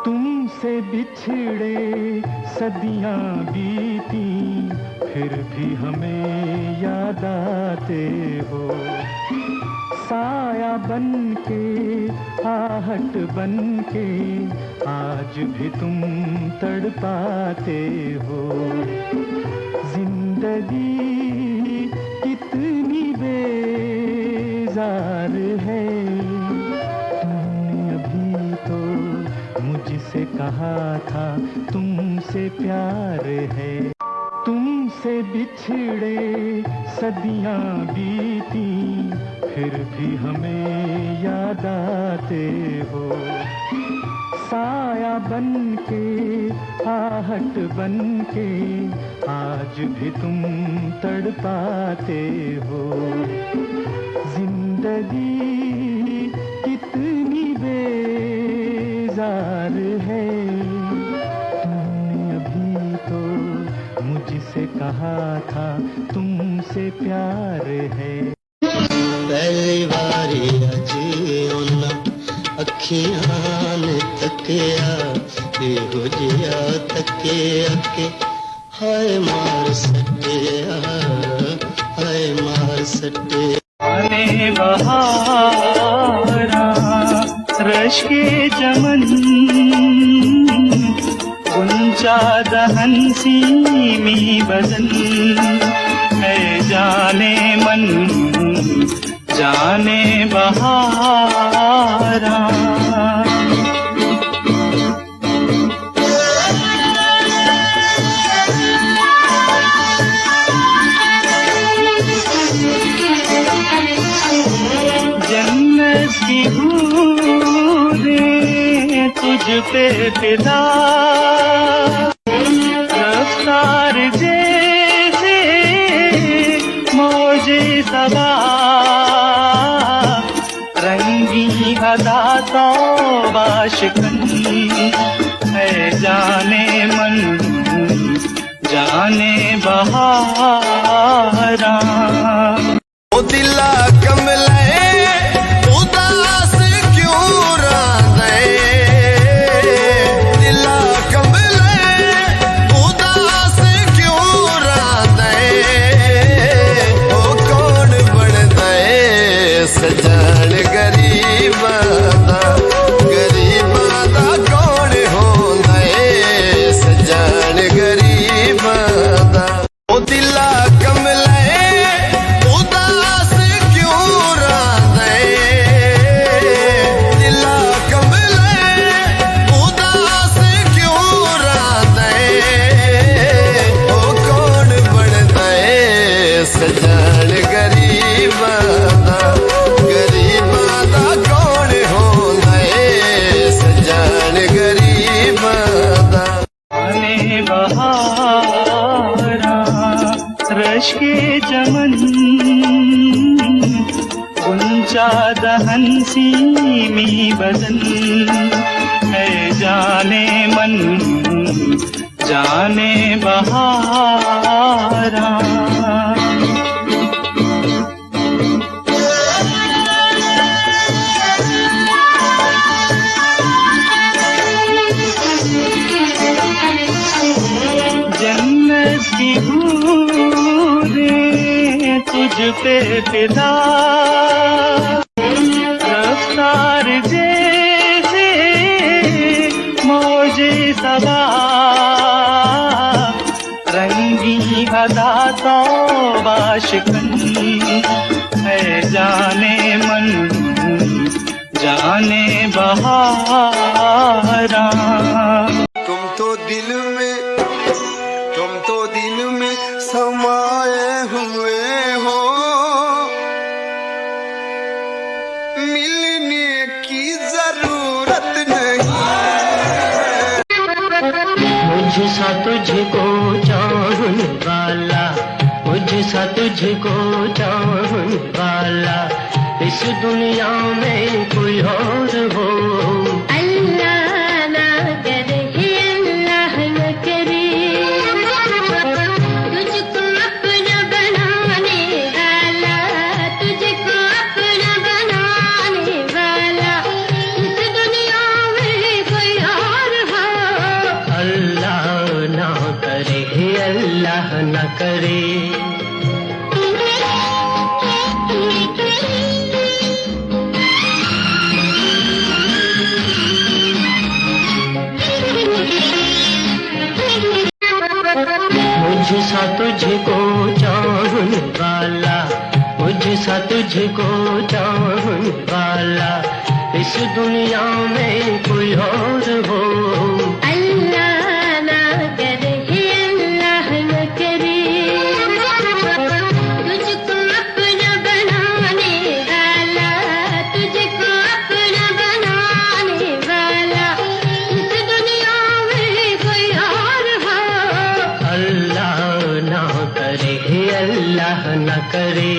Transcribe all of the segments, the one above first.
तुमसे बिछड़े सदियां बीती, फिर भी हमें याद आते हो। साया बन के, आहट बन के, आज भी तुम तड़पाते हो। जिंदगी कितनी बेजार है, तुमने अभी तो मुझसे कहा था तुमसे प्यार है। तुमसे बिछड़े सदियां बीती, फिर भी हमें याद आते हो। साया बन के, आहट बन के, आज भी तुम तड़पाते हो। जिंदगी कितनी बेजार है, तुमने अभी तो मुझसे कहा था तुमसे प्यार है। पहली बारी अज उन्हां अखियां ने तकिया, एहो जिहा तकिया के हाय मार सटिया, हाय मार सटिया। आने बहारा रश के चमन, गुंजा दहन सीमी बदन, है जाने मन जाने बहारा। जन्नत की बूंदें तुझ पे फिदा, रफ्तार जैसे मौजे सबा, रंगी अदा तौबा शिकन, है जाने मन जाने बहारा। ओ दिला कमले उदास क्यों रांदे, दिला कमले उदास क्यों रांदे, ओ कौन बनदे सजान गरीबां दा, गरीबां दा कौन होंदा है सजान गरीबां दा। ओ दिला कमले उदास क्यों रांदे, दिला कमले उदास क्यों रांदे, ओ कौन बनदा है सजान गरीबां दा, गरीबां दा कौन होंदा है सजान गरीबां दा। आने बहारा रश के चमन, गुंजा दहन सीमी बदन, है जाने मन जाने बहारा। जन्नत की बूंदें तुझ पे फिदा, रफ्तार जैसे मौजे सबा, रंगी अदा तौबा शिकन, है जाने मन जाने बहारा। तुम तो दिल में समाये हुए हो, मिलने की जरूरत नहीं। मुझसा तुझको चाहने वाला, मुझसा तुझको चाहने वाला, इस दुनिया में कोई और हो। करे। मुझसा तुझको चाहने वाला, मुझसा तुझको चाहने वाला इस दुनिया में कोई और हो। अल्लाह ना करे, अल्लाह न करे, तुझको अपना बनाने वाला, तुझको अपना बनाने वाला इस दुनिया में कोई और हो। अल्लाह ना करे, अल्लाह न करे।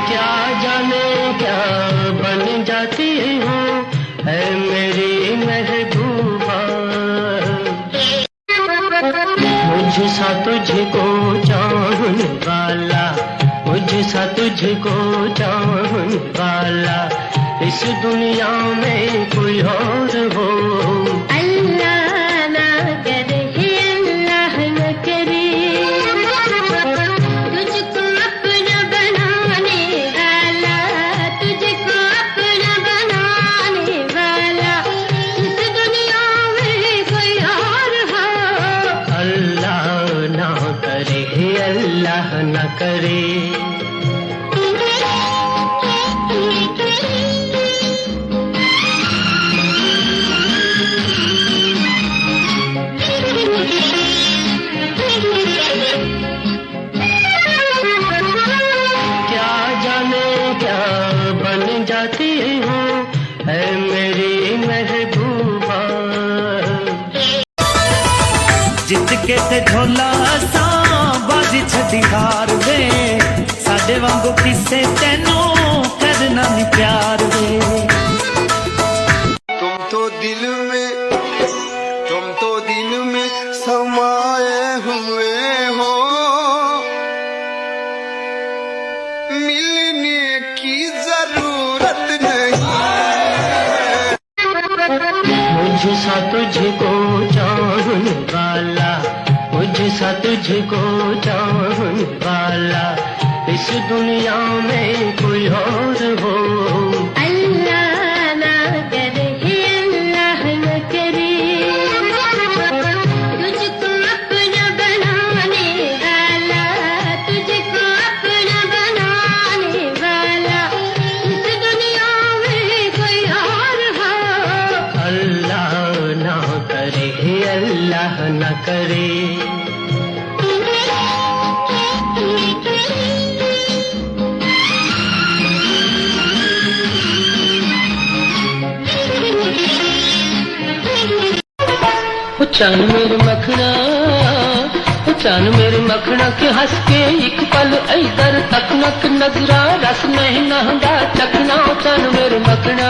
क्या जाने क्या बन जाती हो है मेरी महबूबा। मुझसा तुझको चाहने वाला, मुझसा तुझको चाहने वाला इस दुनिया में कोई और हो। अल्लाह ना करे, अल्लाह न करे, तुझको अपना बनाने वाला, तुझको अपना बनाने वाला इस दुनिया में कोई और हो। अल्लाह ना करे, अल्लाह न करे। क्या जाने क्या बन जाती हो है मेरी महबूबा। जित के ते ढोला असा बाजी छड़ी हार वे, साडे वांगू किसे तेनू करना नहीं प्यार वे। तुम तो दिल में समाए हुए हो, मिलने की जरूरत नहीं। मुझसा तुझको चाहने वाला, मुझसा तुझको चाहने वाला इस दुनिया में कोई और हो। अल्लाह ना करे, अल्लाह न करे, तुझको अपना बनाने वाला, तुझको अपना बनाने वाला इस दुनिया में कोई और हो। अल्लाह ना करे, अल्लाह न करे। चन मेरे मखना, चन मेरे मखना के हंस के एक पल इधर तकनक नजरा रस नहीं नहदा चखना। चन मेरे मखना।